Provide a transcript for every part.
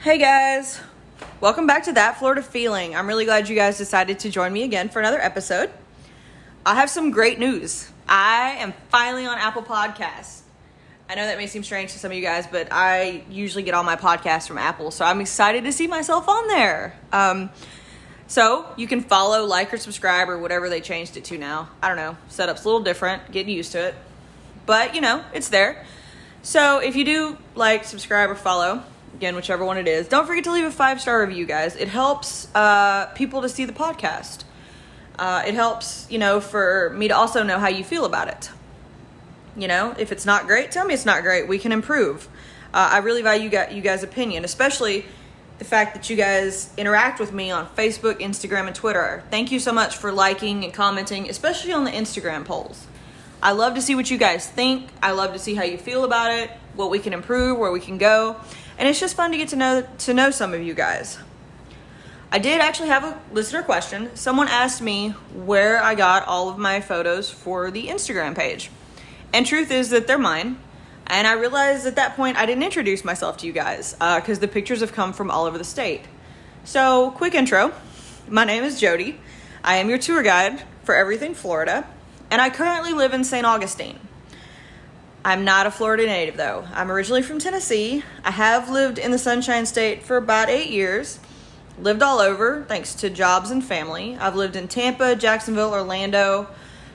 Hey guys, welcome back to That Florida Feeling. I'm really glad you guys decided to join me again for another episode. I have some great news. I am finally on Apple Podcasts. I know that may seem strange to some of you guys, but I usually get all my podcasts from Apple, so I'm excited to see myself on there. So you can follow, like, or subscribe, or whatever they changed it to now. I don't know. Setup's a little different. Getting used to it. But, it's there. So if you do like, subscribe, or follow, again, whichever one it is, don't forget to leave a 5-star review, guys. It helps people to see the podcast. It helps, for me to also know how you feel about it. If it's not great, tell me it's not great. We can improve. I really value you guys' opinion, especially the fact that you guys interact with me on Facebook, Instagram, and Twitter. Thank you so much for liking and commenting, especially on the Instagram polls. I love to see what you guys think. I love to see how you feel about it, what we can improve, where we can go. And it's just fun to get to know some of you guys. I did actually have a listener question. Someone asked me where I got all of my photos for the Instagram page. And truth is that they're mine. And I realized at that point I didn't introduce myself to you guys because the pictures have come from all over the state. So, quick intro. My name is Jody. I am your tour guide for everything Florida. And I currently live in St. Augustine. I'm not a Florida native, though. I'm originally from Tennessee. I have lived in the Sunshine State for about 8 years. Lived all over, thanks to jobs and family. I've lived in Tampa, Jacksonville, Orlando,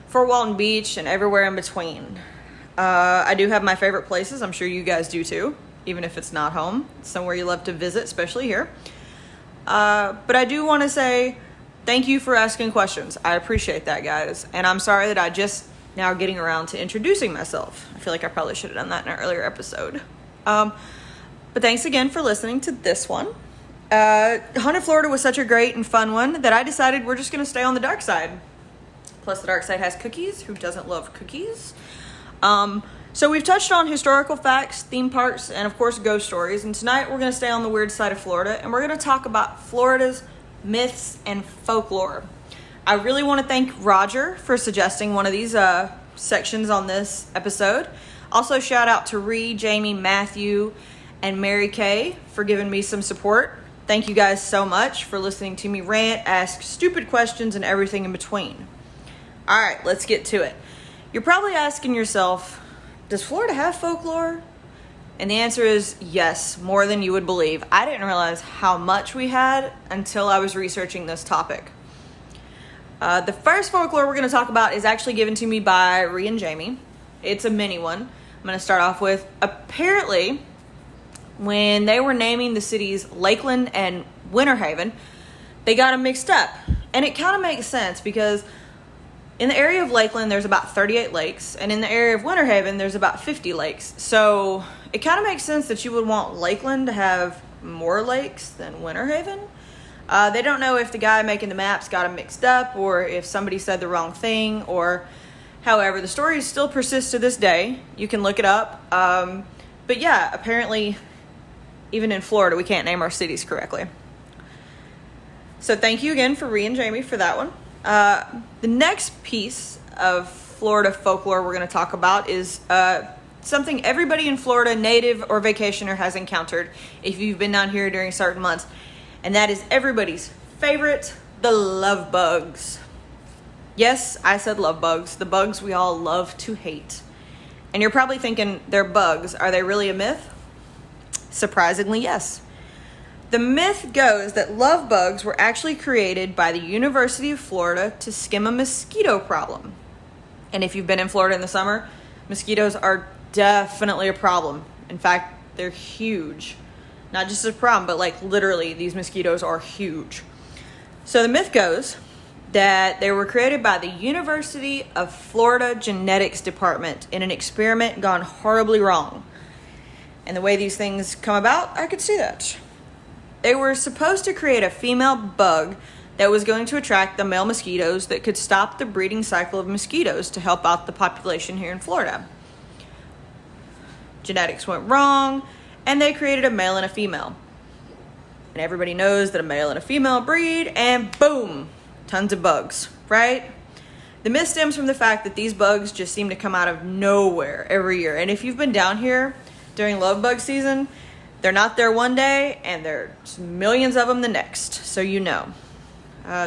Fort Walton Beach, and everywhere in between. I do have my favorite places. I'm sure you guys do too, even if it's not home. It's somewhere you love to visit, especially here. But I do want to say thank you for asking questions. I appreciate that, guys. And I'm sorry that I just now getting around to introducing myself. I feel like I probably should have done that in an earlier episode. But thanks again for listening to this one. Haunted Florida was such a great and fun one that I decided we're just going to stay on the dark side. Plus, the dark side has cookies. Who doesn't love cookies? So we've touched on historical facts, theme parks, and of course ghost stories. And tonight we're going to stay on the weird side of Florida, and we're going to talk about Florida's myths and folklore. I really want to thank Roger for suggesting one of these sections on this episode. Also, shout out to Ree, Jamie, Matthew, and Mary Kay for giving me some support. Thank you guys so much for listening to me rant, ask stupid questions, and everything in between. All right, let's get to it. You're probably asking yourself, does Florida have folklore? And the answer is yes, more than you would believe. I didn't realize how much we had until I was researching this topic. The first folklore we're going to talk about is actually given to me by Ree and Jamie. It's a mini one. I'm going to start off with, apparently, when they were naming the cities Lakeland and Winter Haven, they got them mixed up. And it kind of makes sense because in the area of Lakeland, there's about 38 lakes. And in the area of Winter Haven, there's about 50 lakes. So it kind of makes sense that you would want Lakeland to have more lakes than Winter Haven. They don't know if the guy making the maps got them mixed up or if somebody said the wrong thing or however. The story still persists to this day. You can look it up. But yeah, apparently, even in Florida, we can't name our cities correctly. So thank you again for Ree and Jamie for that one. The next piece of Florida folklore we're going to talk about is something everybody in Florida, native or vacationer, has encountered if you've been down here during certain months. And that is everybody's favorite, the love bugs. Yes, I said love bugs. The bugs we all love to hate. And you're probably thinking, they're bugs. Are they really a myth? Surprisingly, yes. The myth goes that love bugs were actually created by the University of Florida to skim a mosquito problem. And if you've been in Florida in the summer, mosquitoes are definitely a problem. In fact, they're huge. Not just a problem, but like literally these mosquitoes are huge. So the myth goes that they were created by the University of Florida Genetics Department in an experiment gone horribly wrong. And the way these things come about, I could see that. They were supposed to create a female bug that was going to attract the male mosquitoes that could stop the breeding cycle of mosquitoes to help out the population here in Florida. Genetics went wrong, and they created a male and a female. And everybody knows that a male and a female breed, and boom, tons of bugs, right? The myth stems from the fact that these bugs just seem to come out of nowhere every year. And if you've been down here during love bug season, They're not there one day, and there's millions of them the next, so you know.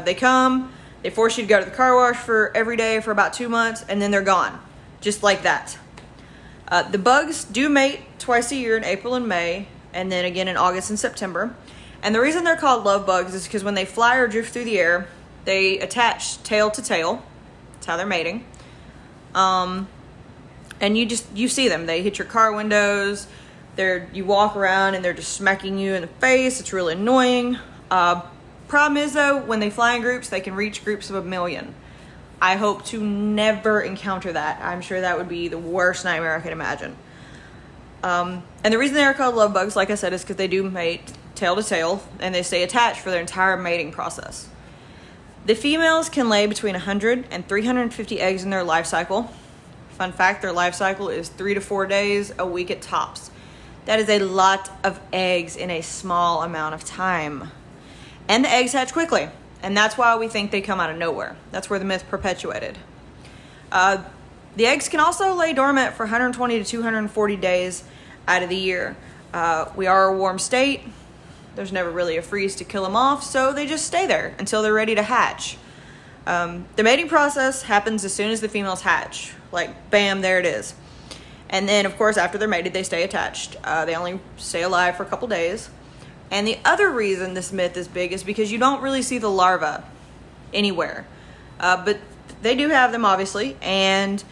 They come, they force you to go to the car wash for every day for about 2 months, and then they're gone, just like that. The bugs do mate twice a year in April and May, and then again in August and September. And the reason they're called love bugs is because when they fly or drift through the air, they attach tail to tail. That's how they're mating. And you see them. They hit your car windows. You walk around and they're just smacking you in the face. It's really annoying. Problem is though, when they fly in groups, they can reach groups of 1 million. I hope to never encounter that. I'm sure that would be the worst nightmare I could imagine. And the reason they are called love bugs, like I said, is because they do mate tail to tail, and they stay attached for their entire mating process. The females can lay between 100 and 350 eggs in their life cycle. Fun fact, their life cycle is 3 to 4 days, a week at tops. That is a lot of eggs in a small amount of time. And the eggs hatch quickly, and that's why we think they come out of nowhere. That's where the myth perpetuated. The eggs can also lay dormant for 120 to 240 days out of the year. We are a warm state. There's never really a freeze to kill them off, so they just stay there until they're ready to hatch. The mating process happens as soon as the females hatch. Like, bam, there it is. And then, of course, after they're mated, they stay attached. They only stay alive for a couple days. And the other reason this myth is big is because you don't really see the larvae anywhere. But they do have them, obviously, and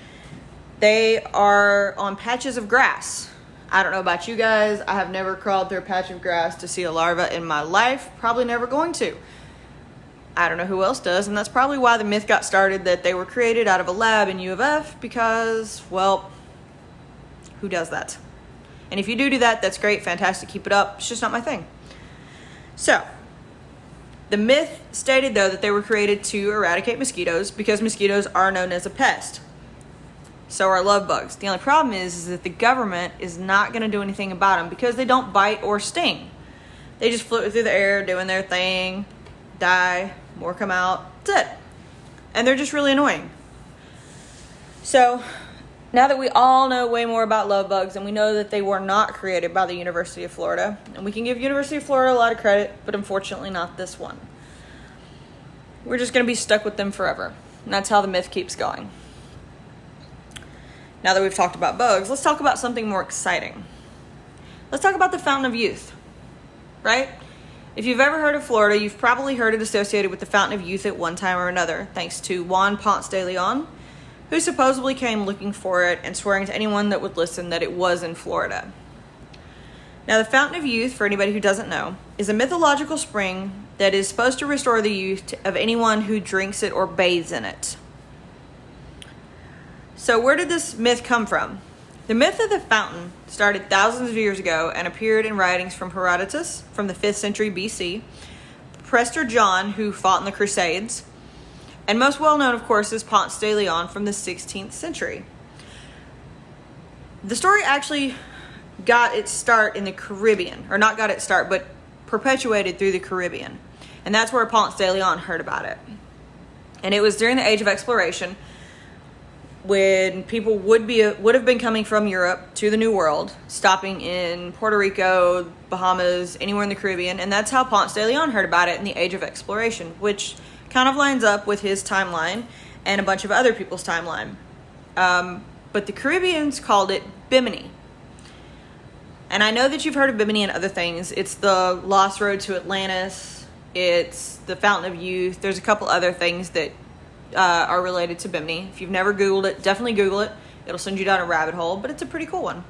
they are on patches of grass. I don't know about you guys. I have never crawled through a patch of grass to see a larva in my life. Probably never going to. I don't know who else does, and that's probably why the myth got started that they were created out of a lab in U of F because, well, who does that? And if you do that, that's great, fantastic, keep it up. It's just not my thing. So, the myth stated, though, that they were created to eradicate mosquitoes because mosquitoes are known as a pest. So are love bugs. The only problem is that the government is not going to do anything about them because they don't bite or sting. They just float through the air doing their thing, die, more come out, that's it. And they're just really annoying. So, now that we all know way more about love bugs and we know that they were not created by the University of Florida, and we can give University of Florida a lot of credit, but unfortunately not this one. We're just going to be stuck with them forever. And that's how the myth keeps going. Now that we've talked about bugs, let's talk about something more exciting. Let's talk about the Fountain of Youth, right? If you've ever heard of Florida, you've probably heard it associated with the Fountain of Youth at one time or another, thanks to Juan Ponce de Leon, who supposedly came looking for it and swearing to anyone that would listen that it was in Florida. Now, the Fountain of Youth, for anybody who doesn't know, is a mythological spring that is supposed to restore the youth of anyone who drinks it or bathes in it. So where did this myth come from? The myth of the fountain started thousands of years ago and appeared in writings from Herodotus from the 5th century BC, Prester John, who fought in the Crusades, and most well known, of course, is Ponce de Leon from the 16th century. The story actually got its start in the Caribbean, or not got its start, but perpetuated through the Caribbean. And that's where Ponce de Leon heard about it. And it was during the Age of Exploration when people would have been coming from Europe to the New World, stopping in Puerto Rico, Bahamas, anywhere in the Caribbean. And that's how Ponce de Leon heard about it in the Age of Exploration, which kind of lines up with his timeline and a bunch of other people's timeline. But the Caribbeans called it Bimini. And I know that you've heard of Bimini and other things. It's the Lost Road to Atlantis. It's the Fountain of Youth. There's a couple other things that are related to Bimini. If you've never Googled it, definitely Google it. It'll send you down a rabbit hole, but it's a pretty cool one.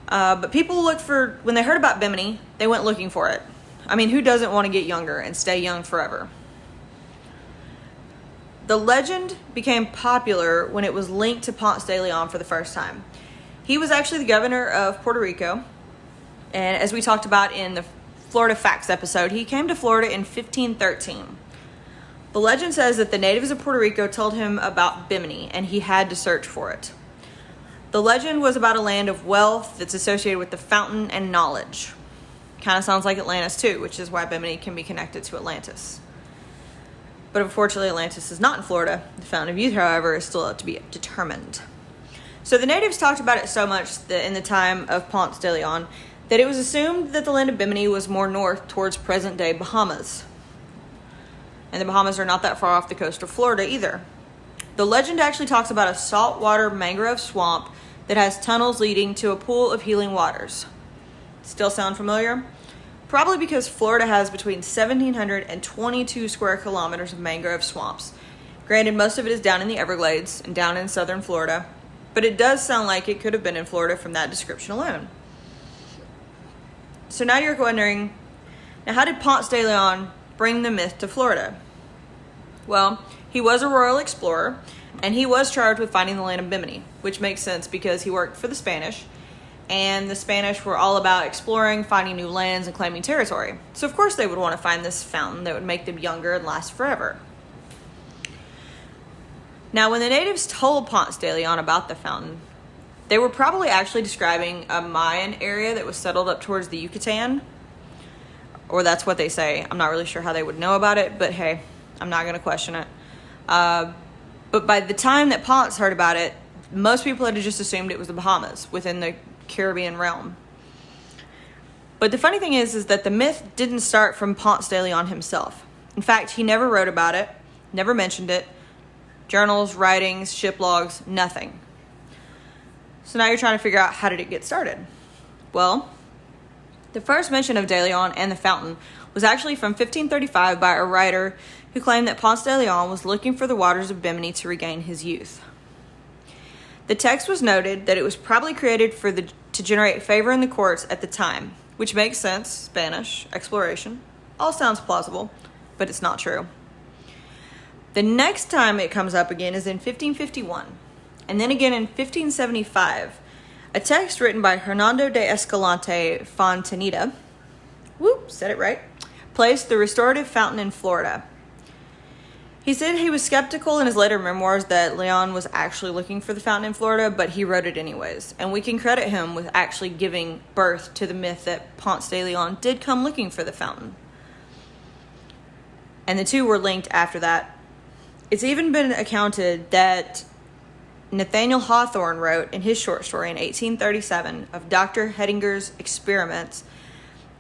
But people when they heard about Bimini, they went looking for it. I mean, who doesn't want to get younger and stay young forever? The legend became popular when it was linked to Ponce de Leon for the first time. He was actually the governor of Puerto Rico, and as we talked about in the Florida Facts episode, he came to Florida in 1513. The legend says that the natives of Puerto Rico told him about Bimini, and he had to search for it. The legend was about a land of wealth that's associated with the fountain and knowledge. Kind of sounds like Atlantis too, which is why Bimini can be connected to Atlantis. But unfortunately, Atlantis is not in Florida. The Fountain of Youth, however, is still to be determined. So the natives talked about it so much that in the time of Ponce de Leon that it was assumed that the land of Bimini was more north towards present-day Bahamas. And the Bahamas are not that far off the coast of Florida either. The legend actually talks about a saltwater mangrove swamp that has tunnels leading to a pool of healing waters. Still sound familiar? Probably because Florida has between 1,700 and 22 square kilometers of mangrove swamps. Granted, most of it is down in the Everglades and down in southern Florida, but it does sound like it could have been in Florida from that description alone. So now you're wondering, now how did Ponce de Leon bring the myth to Florida? Well, he was a royal explorer, and he was charged with finding the land of Bimini, which makes sense because he worked for the Spanish, and the Spanish were all about exploring, finding new lands, and claiming territory. So of course they would want to find this fountain that would make them younger and last forever. Now, when the natives told Ponce de Leon about the fountain, they were probably actually describing a Mayan area that was settled up towards the Yucatan, or that's what they say. I'm not really sure how they would know about it, but hey, I'm not going to question it. But by the time that Ponce heard about it, most people had just assumed it was the Bahamas within the Caribbean realm. But the funny thing is that the myth didn't start from Ponce de Leon himself. In fact, he never wrote about it, never mentioned it. Journals, writings, ship logs, nothing. So now you're trying to figure out, how did it get started? Well, the first mention of De Leon and the fountain was actually from 1535 by a writer who claimed that Ponce de Leon was looking for the waters of Bimini to regain his youth. The text was noted that it was probably created to generate favor in the courts at the time, which makes sense. Spanish, exploration, all sounds plausible, but it's not true. The next time it comes up again is in 1551, and then again in 1575, a text written by Hernando de Escalante Fontaneda, said it right, placed the restorative fountain in Florida. He said he was skeptical in his later memoirs that Leon was actually looking for the fountain in Florida, but he wrote it anyways. And we can credit him with actually giving birth to the myth that Ponce de Leon did come looking for the fountain. And the two were linked after that. It's even been accounted that Nathaniel Hawthorne wrote in his short story in 1837 of Dr. Hettinger's experiments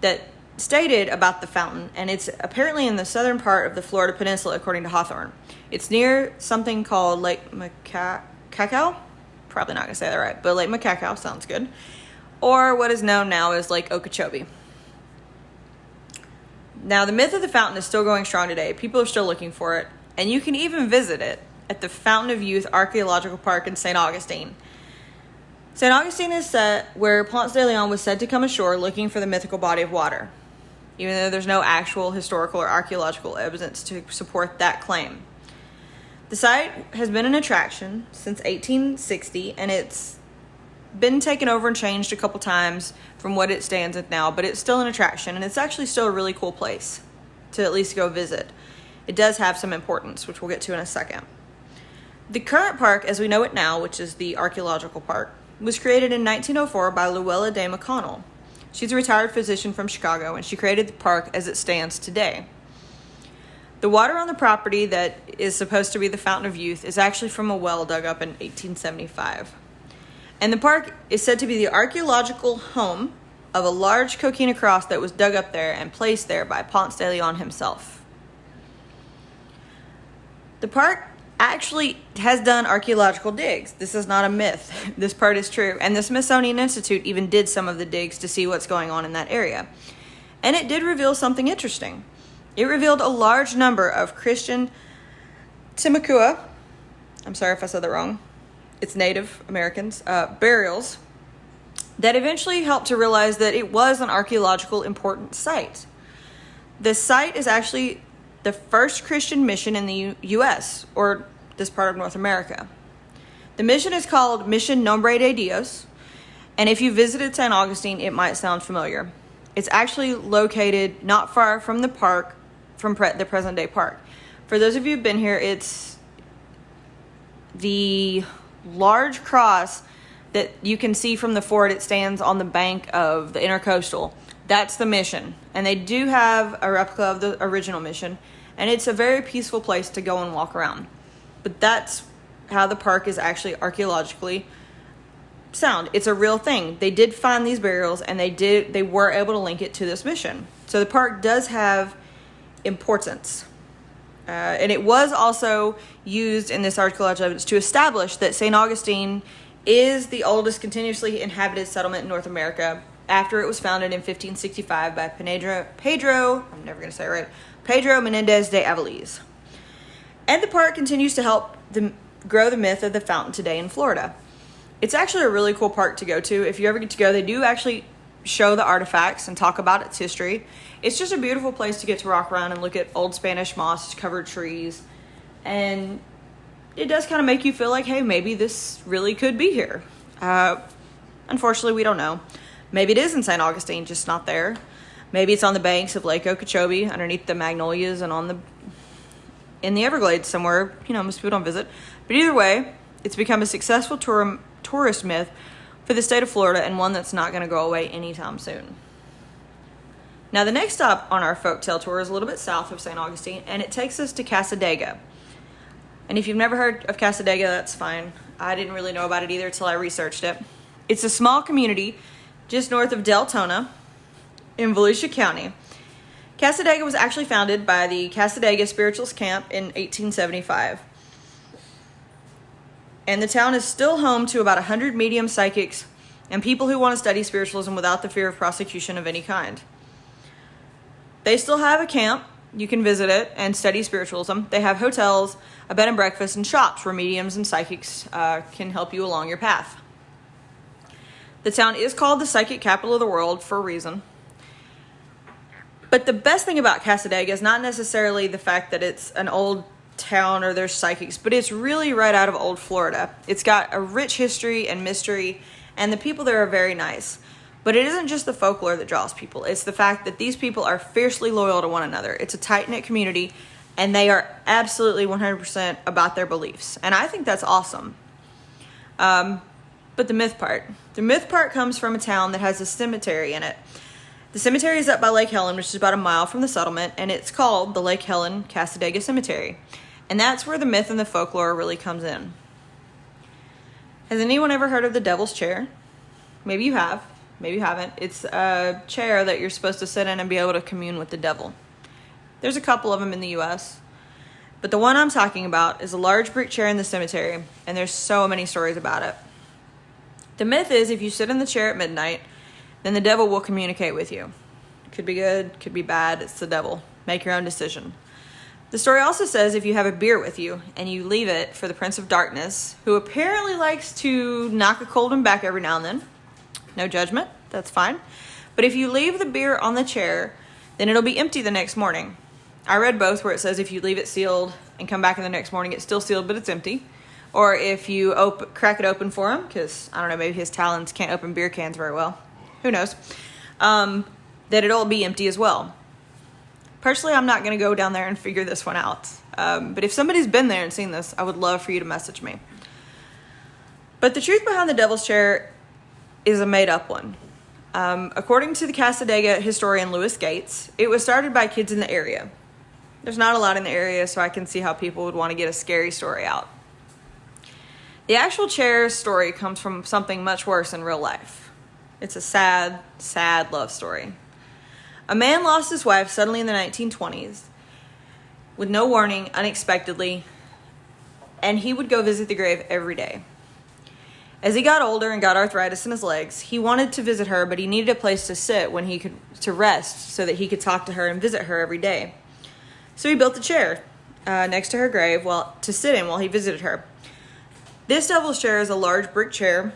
that stated about the fountain, and it's apparently in the southern part of the Florida Peninsula, according to Hawthorne. It's near something called Lake Macacao. Probably not going to say that right, but Lake Macacao sounds good. Or what is known now as Lake Okeechobee. Now, the myth of the fountain is still going strong today. People are still looking for it, and you can even visit it at the Fountain of Youth Archaeological Park in St. Augustine. St. Augustine is set where Ponce de Leon was said to come ashore looking for the mythical body of water, even though there's no actual historical or archaeological evidence to support that claim. The site has been an attraction since 1860, and it's been taken over and changed a couple times from what it stands at now, but it's still an attraction, and it's actually still a really cool place to at least go visit. It does have some importance, which we'll get to in a second. The current park, as we know it now, which is the archaeological park, was created in 1904 by Luella Day McConnell. She's a retired physician from Chicago, and she created the park as it stands today. The water on the property that is supposed to be the Fountain of Youth is actually from a well dug up in 1875. And the park is said to be the archaeological home of a large coquina cross that was dug up there and placed there by Ponce de Leon himself. The park actually has done archaeological digs. This is not a myth. This part is true. And the Smithsonian Institute even did some of the digs to see what's going on in that area. And it did reveal something interesting. It revealed a large number of Christian Timucua, I'm sorry if I said that wrong, it's Native Americans, burials that eventually helped to realize that it was an archaeological important site. The site is actually the first Christian mission in the U.S., or this part of North America. The mission is called Mission Nombre de Dios, and if you visited St. Augustine, it might sound familiar. It's actually located not far from the park, from the present-day park. For those of you who've been here, it's the large cross that you can see from the fort. It stands on the bank of the Intercoastal. That's the mission. And they do have a replica of the original mission. And it's a very peaceful place to go and walk around. But that's how the park is actually archaeologically sound. It's a real thing. They did find these burials, and they were able to link it to this mission. So the park does have importance. And it was also used in this archaeological evidence to establish that St. Augustine is the oldest continuously inhabited settlement in North America after it was founded in 1565 by Pedro Menendez de Avilés. And the park continues to help grow the myth of the fountain today in Florida. It's actually a really cool park to go to. If you ever get to go, they do actually show the artifacts and talk about its history. It's just a beautiful place to get to walk around and look at old Spanish moss covered trees. And it does kind of make you feel like, hey, maybe this really could be here. Unfortunately, we don't know. Maybe it is in St. Augustine, just not there. Maybe it's on the banks of Lake Okeechobee, underneath the magnolias and in the Everglades somewhere. Most people don't visit. But either way, it's become a successful tourist myth for the state of Florida, and one that's not going to go away anytime soon. Now, the next stop on our folktale tour is a little bit south of St. Augustine, and it takes us to Cassadaga. And if you've never heard of Cassadaga, that's fine. I didn't really know about it either until I researched it. It's a small community just north of Deltona in Volusia County. Cassadaga was actually founded by the Cassadaga Spiritualist Camp in 1875. And the town is still home to about 100 medium psychics and people who want to study spiritualism without the fear of prosecution of any kind. They still have a camp. You can visit it and study spiritualism. They have hotels, a bed and breakfast, and shops where mediums and psychics can help you along your path. The town is called the psychic capital of the world for a reason. But the best thing about Cassadaga is not necessarily the fact that it's an old town or there's psychics, but it's really right out of old Florida. It's got a rich history and mystery, and the people there are very nice. But it isn't just the folklore that draws people. It's the fact that these people are fiercely loyal to one another. It's a tight-knit community, and they are absolutely 100% about their beliefs. And I think that's awesome. But the myth part. The myth part comes from a town that has a cemetery in it. The cemetery is up by Lake Helen, which is about a mile from the settlement, and it's called the Lake Helen Cassadaga Cemetery. And that's where the myth and the folklore really comes in. Has anyone ever heard of the Devil's Chair? Maybe you have. Maybe you haven't. It's a chair that you're supposed to sit in and be able to commune with the devil. There's a couple of them in the U.S., but the one I'm talking about is a large brick chair in the cemetery, and there's so many stories about it. The myth is if you sit in the chair at midnight, then the devil will communicate with you. Could be good, could be bad. It's the devil. Make your own decision. The story also says if you have a beer with you and you leave it for the Prince of Darkness, who apparently likes to knock a cold one back every now and then. No judgment, that's fine. But if you leave the beer on the chair, then it'll be empty the next morning. I read both where it says if you leave it sealed and come back in the next morning, it's still sealed, but it's empty. Or if you crack it open for him, because, I don't know, maybe his talons can't open beer cans very well. Who knows? That it'll be empty as well. Personally, I'm not going to go down there and figure this one out. But if somebody's been there and seen this, I would love for you to message me. But the truth behind the Devil's Chair is a made-up one. According to the Cassadaga historian Lewis Gates, it was started by kids in the area. There's not a lot in the area, so I can see how people would want to get a scary story out. The actual chair story comes from something much worse in real life. It's a sad, sad love story. A man lost his wife suddenly in the 1920s with no warning, unexpectedly, and he would go visit the grave every day. As he got older and got arthritis in his legs, he wanted to visit her, but he needed a place to sit to rest so that he could talk to her and visit her every day. So he built a chair next to her grave to sit in while he visited her. This Devil's Chair is a large brick chair.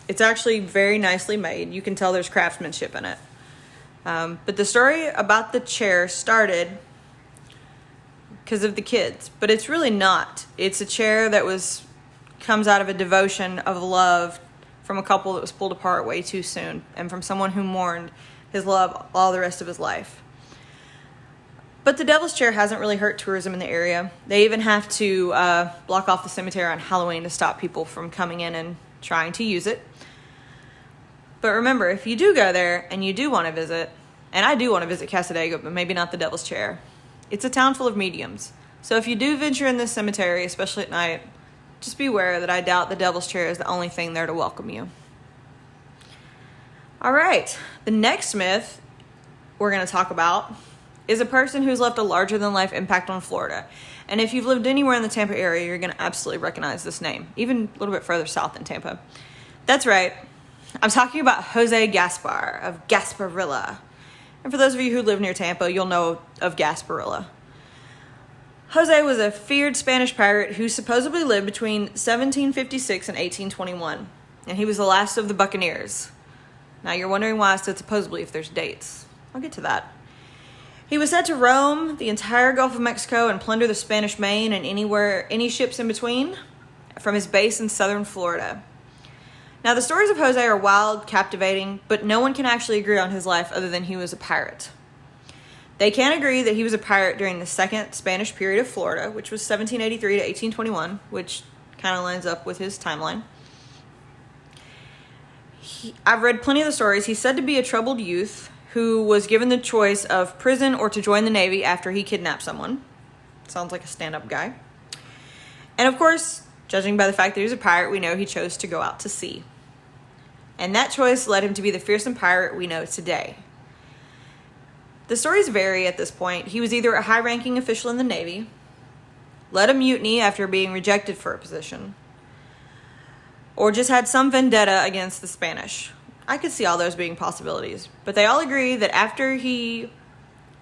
It's actually very nicely made. You can tell there's craftsmanship in it. But the story about the chair started because of the kids, but it's really not. It's a chair that comes out of a devotion of love from a couple that was pulled apart way too soon, and from someone who mourned his love all the rest of his life. But the Devil's Chair hasn't really hurt tourism in the area. They even have to block off the cemetery on Halloween to stop people from coming in and trying to use it. But remember, if you do go there and you do want to visit, and I do want to visit Cassadaga, but maybe not the Devil's Chair, it's a town full of mediums. So if you do venture in this cemetery, especially at night, just be aware that I doubt the Devil's Chair is the only thing there to welcome you. All right, the next myth we're going to talk about is a person who's left a larger-than-life impact on Florida. And if you've lived anywhere in the Tampa area, you're going to absolutely recognize this name, even a little bit further south than Tampa. That's right. I'm talking about Jose Gaspar of Gasparilla. And for those of you who live near Tampa, you'll know of Gasparilla. Jose was a feared Spanish pirate who supposedly lived between 1756 and 1821. And he was the last of the buccaneers. Now you're wondering why I said supposedly if there's dates. I'll get to that. He was said to roam the entire Gulf of Mexico and plunder the Spanish Main and any ships in between from his base in southern Florida. Now, the stories of Jose are wild, captivating, but no one can actually agree on his life other than he was a pirate. They can agree that he was a pirate during the second Spanish period of Florida, which was 1783 to 1821, which kind of lines up with his timeline. I've read plenty of the stories. He's said to be a troubled youth who was given the choice of prison or to join the Navy after he kidnapped someone. Sounds like a stand-up guy. And of course, judging by the fact that he was a pirate, we know he chose to go out to sea. And that choice led him to be the fearsome pirate we know today. The stories vary at this point. He was either a high-ranking official in the Navy, led a mutiny after being rejected for a position, or just had some vendetta against the Spanish. I could see all those being possibilities, but they all agree that after he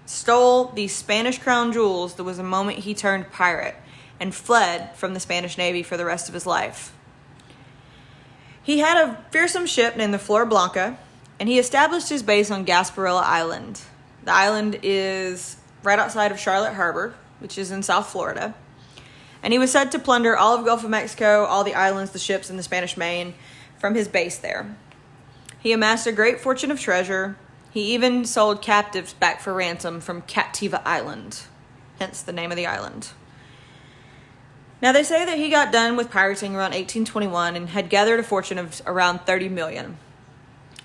stole the Spanish crown jewels, there was a moment he turned pirate and fled from the Spanish Navy for the rest of his life. He had a fearsome ship named the Flor Blanca, and he established his base on Gasparilla Island. The island is right outside of Charlotte Harbor, which is in South Florida. And he was said to plunder all of Gulf of Mexico, all the islands, the ships, and the Spanish Main from his base there. He amassed a great fortune of treasure. He even sold captives back for ransom from Captiva Island, hence the name of the island. Now, they say that he got done with pirating around 1821 and had gathered a fortune of around 30 million.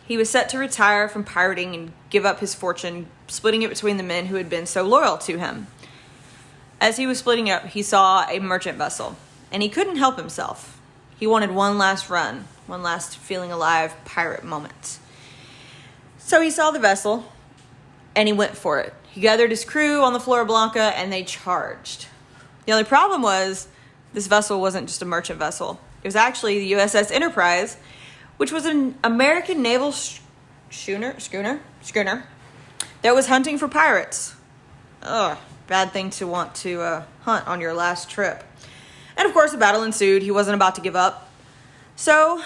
He was set to retire from pirating and give up his fortune, splitting it between the men who had been so loyal to him. As he was splitting up, he saw a merchant vessel, and he couldn't help himself. He wanted one last run, one last feeling alive pirate moment. So he saw the vessel, and he went for it. He gathered his crew on the Flor Blanca, and they charged. The only problem was, this vessel wasn't just a merchant vessel. It was actually the USS Enterprise, which was an American naval schooner that was hunting for pirates. Ugh, bad thing to want to hunt on your last trip. And of course, a battle ensued. He wasn't about to give up. So,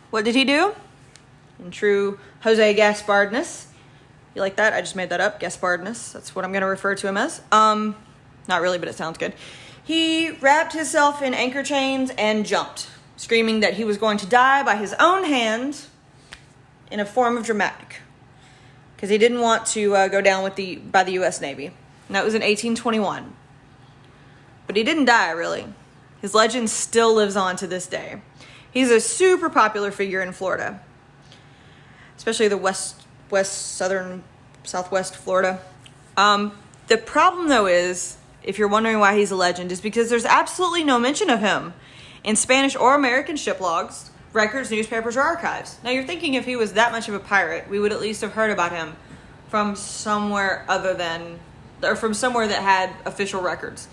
what did he do? In true Jose Gaspardness. You like that? I just made that up. Gaspardness. That's what I'm going to refer to him as. Not really, but it sounds good. He wrapped himself in anchor chains and jumped, screaming that he was going to die by his own hand in a form of dramatic, because he didn't want to go down by the U.S. Navy. And that was in 1821. But he didn't die, really. His legend still lives on to this day. He's a super popular figure in Florida, especially the southwest Florida. The problem, though, is, if you're wondering why he's a legend, is because there's absolutely no mention of him in Spanish or American ship logs, records, newspapers, or archives. Now, you're thinking if he was that much of a pirate, we would at least have heard about him from somewhere from somewhere that had official records.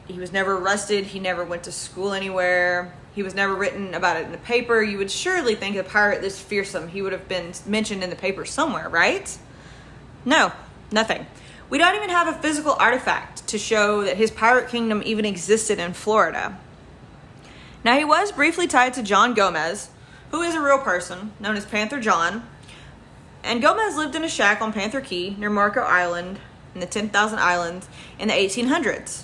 He was never arrested. He never went to school anywhere. He was never written about it in the paper. You would surely think a pirate this fearsome, he would have been mentioned in the paper somewhere, right? No, nothing. We don't even have a physical artifact to show that his pirate kingdom even existed in Florida. Now, he was briefly tied to John Gomez, who is a real person, known as Panther John. And Gomez lived in a shack on Panther Key near Marco Island in the 10,000 Islands in the 1800s.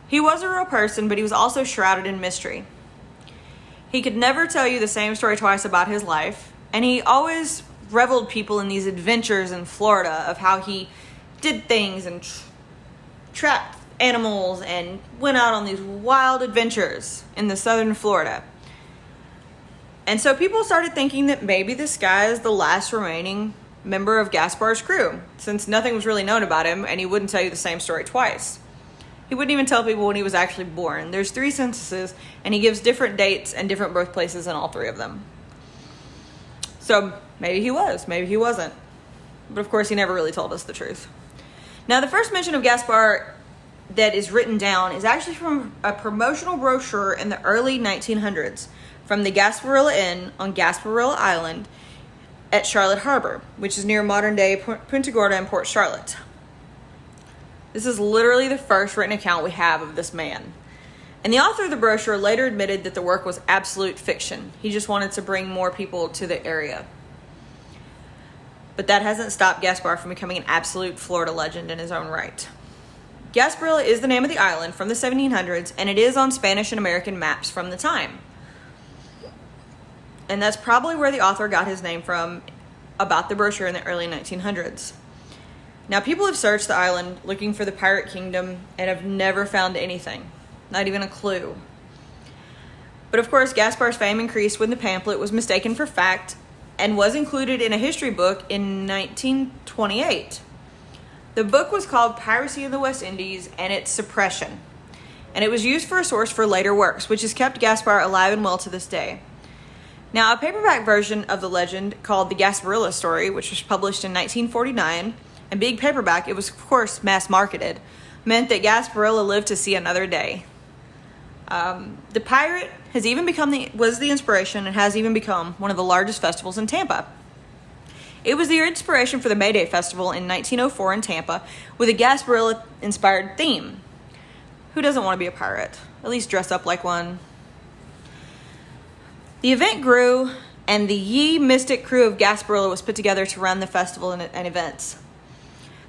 He was a real person, but he was also shrouded in mystery. He could never tell you the same story twice about his life, and he always reveled people in these adventures in Florida of how he did things and trapped animals and went out on these wild adventures in the southern Florida. And so people started thinking that maybe this guy is the last remaining member of Gaspar's crew, since nothing was really known about him and he wouldn't tell you the same story twice. He wouldn't even tell people when he was actually born. There's 3 censuses, and he gives different dates and different birthplaces in all 3 of them. So maybe he was, maybe he wasn't. But of course, he never really told us the truth. Now, the first mention of Gaspar that is written down is actually from a promotional brochure in the early 1900s from the Gasparilla Inn on Gasparilla Island at Charlotte Harbor, which is near modern-day Punta Gorda and Port Charlotte. This is literally the first written account we have of this man. And the author of the brochure later admitted that the work was absolute fiction. He just wanted to bring more people to the area. But that hasn't stopped Gaspar from becoming an absolute Florida legend in his own right. Gasparilla is the name of the island from the 1700s, and it is on Spanish and American maps from the time. And that's probably where the author got his name from about the brochure in the early 1900s. Now, people have searched the island looking for the pirate kingdom and have never found anything, not even a clue. But of course, Gaspar's fame increased when the pamphlet was mistaken for fact and was included in a history book in 1928. The book was called Piracy in the West Indies and its Suppression, and it was used for a source for later works, which has kept Gaspar alive and well to this day. Now, a paperback version of the legend called The Gasparilla Story, which was published in 1949, and being paperback, it was of course mass marketed, meant that Gasparilla lived to see another day. The pirate has even was the inspiration and has even become one of the largest festivals in Tampa. It was the inspiration for the May Day Festival in 1904 in Tampa with a Gasparilla-inspired theme. Who doesn't want to be a pirate? At least dress up like one. The event grew, and the Ye Mystic crew of Gasparilla was put together to run the festival and events.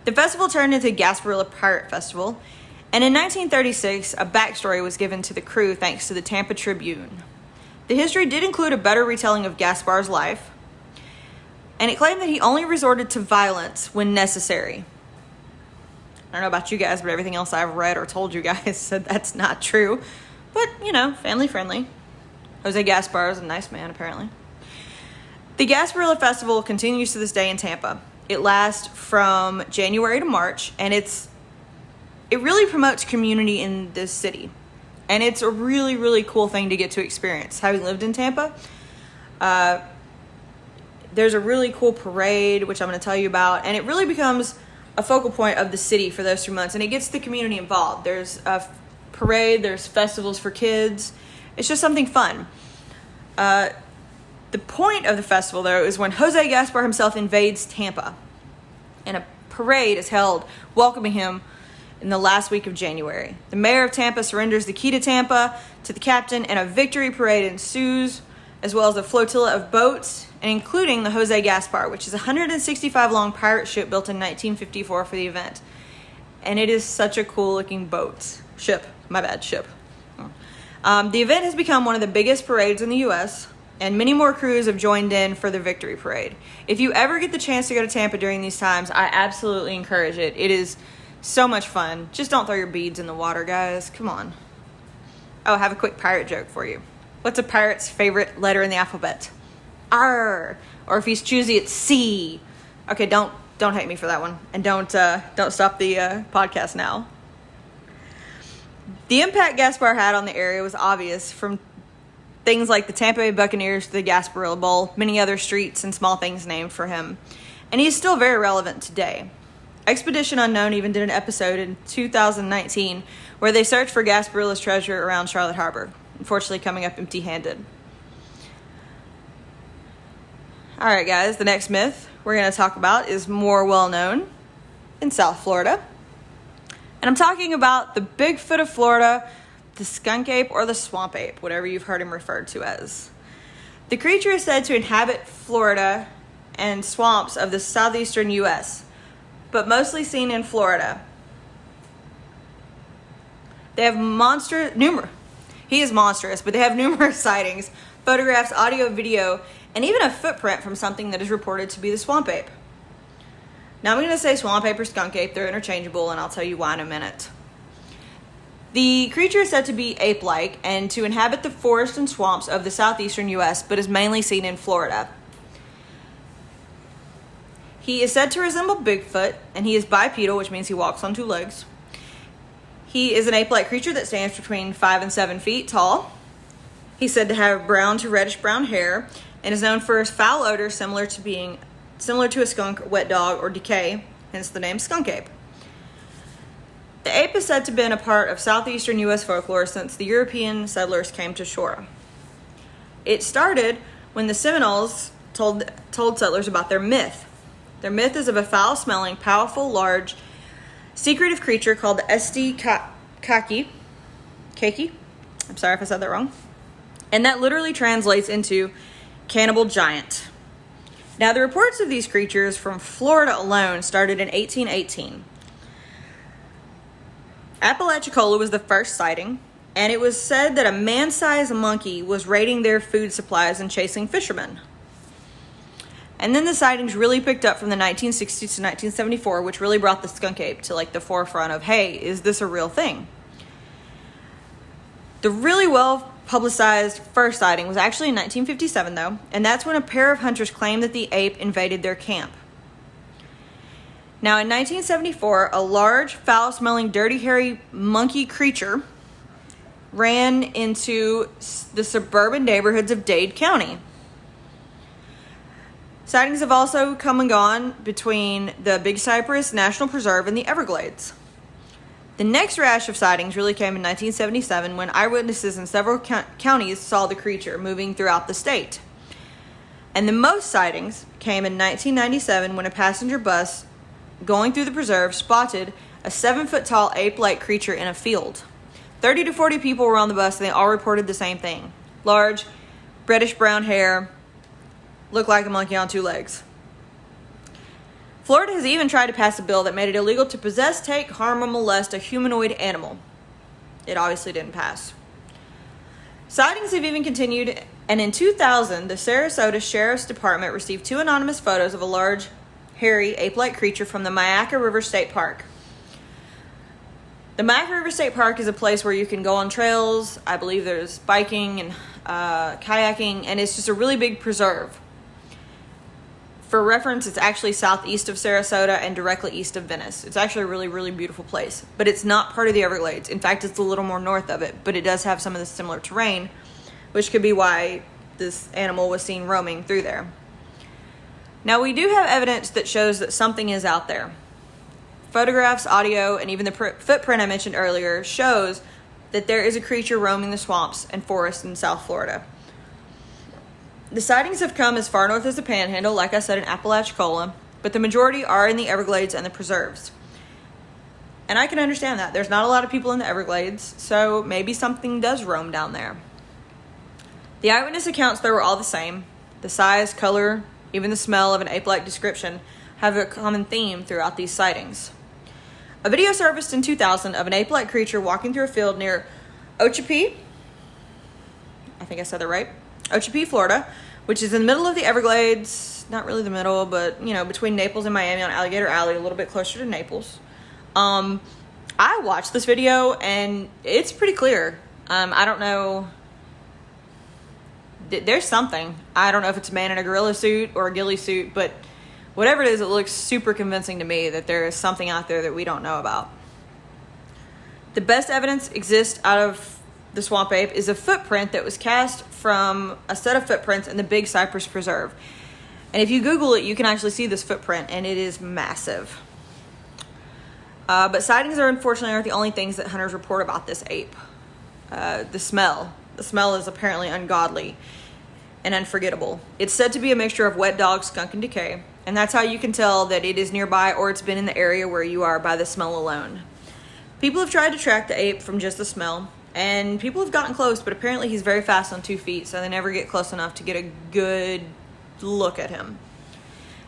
The festival turned into Gasparilla Pirate Festival, and in 1936, a backstory was given to the crew thanks to the Tampa Tribune. The history did include a better retelling of Gaspar's life, and it claimed that he only resorted to violence when necessary. I don't know about you guys, but everything else I've read or told you guys said that's not true. But, family friendly. Jose Gaspar is a nice man, apparently. The Gasparilla Festival continues to this day in Tampa. It lasts from January to March, and it really promotes community in this city. And it's a really, really cool thing to get to experience. Having lived in Tampa, there's a really cool parade, which I'm going to tell you about, and it really becomes a focal point of the city for those 2 months, and it gets the community involved. There's a parade, there's festivals for kids. It's just something fun. The point of the festival, though, is when Jose Gaspar himself invades Tampa, and a parade is held welcoming him in the last week of January. The mayor of Tampa surrenders the key to Tampa to the captain, and a victory parade ensues, as well as a flotilla of boats, and including the Jose Gaspar, which is a 165-long pirate ship built in 1954 for the event. And it is such a cool-looking ship. The event has become one of the biggest parades in the U.S., and many more crews have joined in for the victory parade. If you ever get the chance to go to Tampa during these times, I absolutely encourage it. It is so much fun. Just don't throw your beads in the water, guys. Come on. Oh, I have a quick pirate joke for you. What's a pirate's favorite letter in the alphabet? R. Or if he's choosy, it's C. Okay, don't hate me for that one, and don't stop the podcast now. The impact Gaspar had on the area was obvious, from things like the Tampa Bay Buccaneers to the Gasparilla Bowl, many other streets and small things named for him. And he's still very relevant today. Expedition Unknown even did an episode in 2019 where they searched for Gasparilla's treasure around Charlotte Harbor, unfortunately coming up empty-handed. All right, guys, the next myth we're going to talk about is more well-known in South Florida. And I'm talking about the Bigfoot of Florida, the skunk ape, or the swamp ape, whatever you've heard him referred to as. The creature is said to inhabit Florida and swamps of the southeastern U.S., but mostly seen in Florida. They have He is monstrous, but they have numerous sightings, photographs, audio, video, and even a footprint from something that is reported to be the swamp ape. Now I'm going to say swamp ape or skunk ape. They're interchangeable, and I'll tell you why in a minute. The creature is said to be ape-like and to inhabit the forests and swamps of the southeastern U.S., but is mainly seen in Florida. He is said to resemble Bigfoot, and he is bipedal, which means he walks on two legs. He is an ape-like creature that stands between 5 and 7 feet tall. He's said to have brown to reddish-brown hair, and is known for its foul odor similar to a skunk, wet dog, or decay, hence the name skunk ape. The ape is said to have been a part of southeastern U.S. folklore since the European settlers came to shore. It started when the Seminoles told settlers about their myth. Their myth is of a foul-smelling, powerful, large, secretive creature called the Kaki. I'm sorry if I said that wrong. And that literally translates into cannibal giant. Now, the reports of these creatures from Florida alone started in 1818. Apalachicola was the first sighting, and it was said that a man-sized monkey was raiding their food supplies and chasing fishermen. And then the sightings really picked up from the 1960s to 1974, which really brought the skunk ape to like the forefront of, hey, is this a real thing? The really well-publicized first sighting was actually in 1957, though, and that's when a pair of hunters claimed that the ape invaded their camp. Now, in 1974, a large, foul-smelling, dirty, hairy monkey creature ran into the suburban neighborhoods of Dade County. Sightings have also come and gone between the Big Cypress National Preserve and the Everglades. The next rash of sightings really came in 1977 when eyewitnesses in several counties saw the creature moving throughout the state. And the most sightings came in 1997 when a passenger bus going through the preserve spotted a 7-foot-tall ape-like creature in a field. 30 to 40 people were on the bus and they all reported the same thing. Large, reddish-brown hair, looked like a monkey on 2 legs. Florida has even tried to pass a bill that made it illegal to possess, take, harm, or molest a humanoid animal. It obviously didn't pass. Sightings have even continued, and in 2000, the Sarasota Sheriff's Department received 2 anonymous photos of a large, hairy, ape-like creature from the Myakka River State Park. The Myakka River State Park is a place where you can go on trails. I believe there's biking and kayaking, and it's just a really big preserve. For reference, it's actually southeast of Sarasota and directly east of Venice. It's actually a really, really beautiful place, but it's not part of the Everglades. In fact, it's a little more north of it, but it does have some of the similar terrain, which could be why this animal was seen roaming through there. Now, we do have evidence that shows that something is out there. Photographs, audio, and even the footprint I mentioned earlier shows that there is a creature roaming the swamps and forests in South Florida. The sightings have come as far north as the Panhandle, like I said, in Apalachicola, but the majority are in the Everglades and the preserves. And I can understand that. There's not a lot of people in the Everglades, so maybe something does roam down there. The eyewitness accounts, though, were all the same. The size, color, even the smell of an ape-like description have a common theme throughout these sightings. A video surfaced in 2000 of an ape-like creature walking through a field near Ochipee, I think I said that right, Ochipee, Florida, which is in the middle of the Everglades. Not really the middle, but, you know, between Naples and Miami on Alligator Alley, a little bit closer to Naples. I watched this video, and it's pretty clear. I don't know. There's something. I don't know if it's a man in a gorilla suit or a ghillie suit, but whatever it is, it looks super convincing to me that there is something out there that we don't know about. The best evidence exists out of the swamp ape is a footprint that was cast from a set of footprints in the Big Cypress Preserve. And if you Google it, you can actually see this footprint, and it is massive. But sightings are unfortunately aren't the only things that hunters report about this ape. The smell. The smell is apparently ungodly and unforgettable. It's said to be a mixture of wet dog, skunk, and decay. And that's how you can tell that it is nearby or it's been in the area where you are by the smell alone. People have tried to track the ape from just the smell, and people have gotten close, but apparently he's very fast on 2 feet, so they never get close enough to get a good look at him.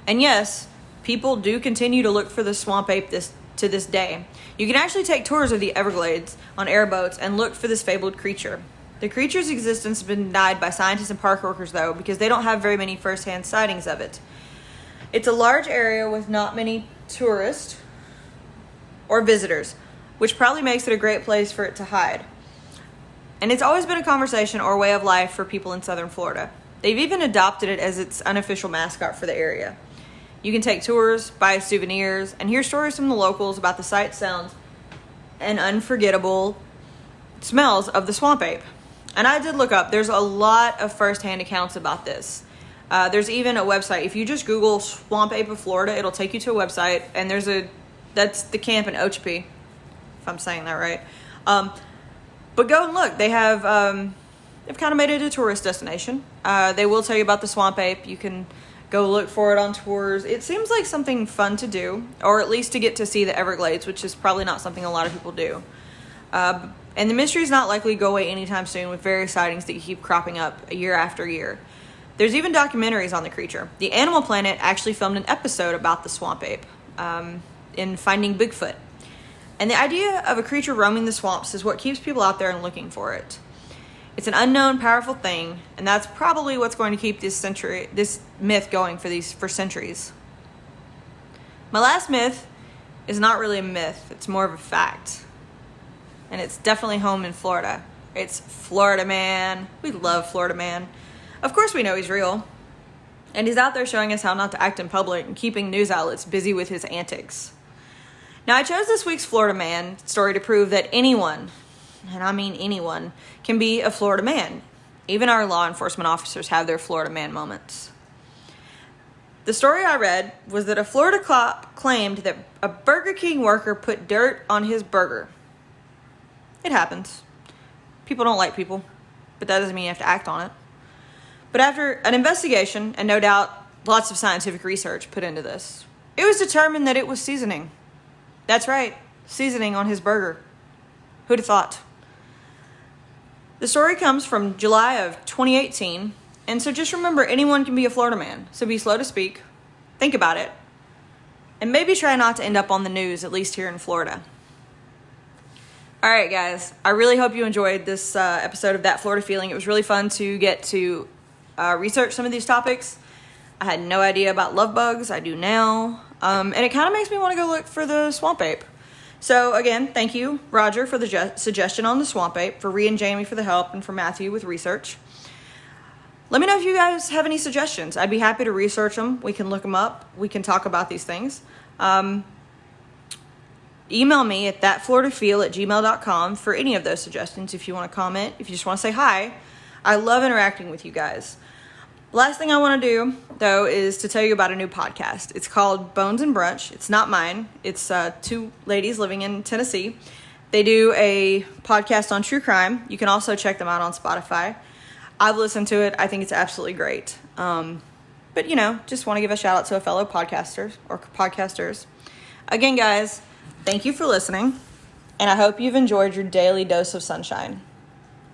And yes, people do continue to look for the swamp ape to this day. You can actually take tours of the Everglades on airboats and look for this fabled creature. The creature's existence has been denied by scientists and park workers, though, because they don't have very many first-hand sightings of it. It's a large area with not many tourists or visitors, which probably makes it a great place for it to hide. And it's always been a conversation or way of life for people in southern Florida. They've even adopted it as its unofficial mascot for the area. You can take tours, buy souvenirs, and hear stories from the locals about the sights, sounds, and unforgettable smells of the swamp ape. And I did look up, there's a lot of first-hand accounts about this. There's even a website. If you just Google Swamp Ape of Florida, it'll take you to a website, and that's the camp in Ochipee, if I'm saying that right. But go and look. They've kind of made it a tourist destination. They will tell you about the swamp ape. You can go look for it on tours. It seems like something fun to do, or at least to get to see the Everglades, which is probably not something a lot of people do. And the mystery is not likely to go away anytime soon, with various sightings that keep cropping up year after year. There's even documentaries on the creature. The Animal Planet actually filmed an episode about the swamp ape in Finding Bigfoot. And the idea of a creature roaming the swamps is what keeps people out there and looking for it. It's an unknown, powerful thing, and that's probably what's going to keep this myth going for centuries. My last myth is not really a myth. It's more of a fact. And it's definitely home in Florida. It's Florida Man. We love Florida Man. Of course we know he's real. And he's out there showing us how not to act in public and keeping news outlets busy with his antics. Now, I chose this week's Florida Man story to prove that anyone, and I mean anyone, can be a Florida man. Even our law enforcement officers have their Florida Man moments. The story I read was that a Florida cop claimed that a Burger King worker put dirt on his burger. It happens. People don't like people, but that doesn't mean you have to act on it. But after an investigation, and no doubt lots of scientific research put into this, it was determined that it was seasoning. That's right, seasoning on his burger. Who'd have thought? The story comes from July of 2018, and so just remember, anyone can be a Florida man, so be slow to speak, think about it, and maybe try not to end up on the news, at least here in Florida. All right, guys, I really hope you enjoyed this episode of That Florida Feeling. It was really fun to get to research some of these topics. I had no idea about love bugs. I do now. And it kind of makes me want to go look for the swamp ape. So again, thank you, Roger, for the suggestion on the swamp ape, for Rhea and Jamie for the help, and for Matthew with research. Let me know if you guys have any suggestions. I'd be happy to research them. We can look them up. We can talk about these things. Email me at thatfloridafeel@gmail.com for any of those suggestions if you want to comment, if you just want to say hi. I love interacting with you guys. Last thing I want to do, though, is to tell you about a new podcast. It's called Bones and Brunch. It's not mine. It's two ladies living in Tennessee. They do a podcast on true crime. You can also check them out on Spotify. I've listened to it. I think it's absolutely great. But, just want to give a shout out to a fellow podcasters. Again, guys, thank you for listening, and I hope you've enjoyed your daily dose of sunshine.